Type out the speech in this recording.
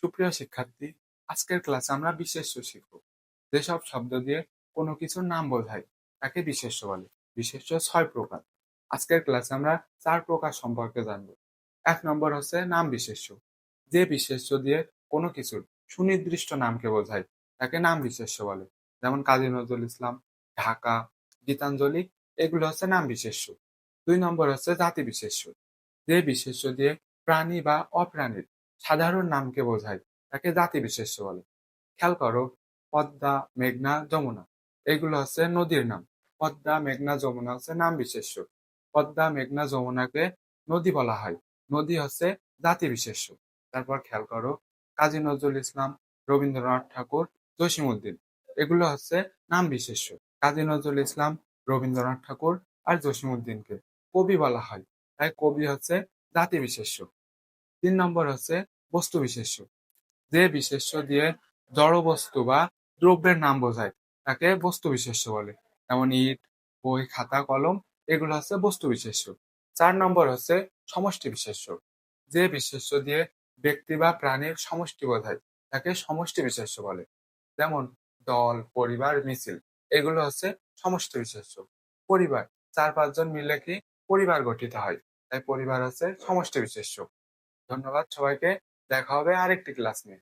সুপ্রিয় শিক্ষার্থী, আজকের ক্লাসে আমরা বিশেষ্য শিখব। যেসব শব্দ দিয়ে কোনো কিছুর নাম বোঝায় তাকে বিশেষ্য বলে। বিশেষ্য 6 প্রকার। আজকের ক্লাসে আমরা 4 প্রকার সম্পর্কে জানব। 1 নম্বর হচ্ছে নাম বিশেষ্য। যে বিশেষ্য দিয়ে কোনো কিছুর সুনির্দিষ্ট নামকে বোঝায় তাকে নাম বিশেষ্য বলে। যেমন কাজী নজরুল ইসলাম, ঢাকা, গীতাঞ্জলি, এগুলো হচ্ছে নাম বিশেষ্য। 2 নম্বর হচ্ছে জাতি বিশেষ্য। যে বিশেষ্য দিয়ে প্রাণী বা অপ্রাণীর সাধারণ নামকে বোঝায় তাকে জাতি বিশেষ্য বলে। খেয়াল করো, পদ্মা, মেঘনা, যমুনা এগুলো হচ্ছে নদীর নাম। পদ্মা, মেঘনা, যমুনা হচ্ছে নাম বিশেষ্য। পদ্মা, মেঘনা, যমুনাকে নদী বলা হয়। নদী হচ্ছে জাতি বিশেষ্য। তারপর খেয়াল করো, কাজী নজরুল ইসলাম, রবীন্দ্রনাথ ঠাকুর, জসিমউদ্দিন এগুলো হচ্ছে নাম বিশেষ্য। কাজী নজরুল ইসলাম, রবীন্দ্রনাথ ঠাকুর আর জসিমউদ্দিনকে কবি বলা হয়, তাই কবি হচ্ছে জাতি বিশেষ্য। 3 নম্বর হচ্ছে বস্তু বিশেষ্য। যে বিশেষ্য দিয়ে জড় বস্তু বা দ্রব্যের নাম বোঝায় তাকে বস্তু বিশেষ্য বলে। যেমন ইট, বই, খাতা, কলম এগুলো হচ্ছে বস্তু বিশেষ্য। 4 নম্বর হচ্ছে সমষ্টি বিশেষ্য। যে বিশেষ্য দিয়ে ব্যক্তি বা প্রাণীর সমষ্টি বোঝায় তাকে সমষ্টি বিশেষ্য বলে। যেমন দল, পরিবার, মিছিল এগুলো হচ্ছে সমষ্টি বিশেষ্য। পরিবার 4-5 জন মিলে কি পরিবার গঠিত হয়, তাই পরিবার হচ্ছে সমষ্টি বিশেষ্য। ধন্যবাদ সবাইকে। দেখা হবে আরেকটি ক্লাস নিয়ে।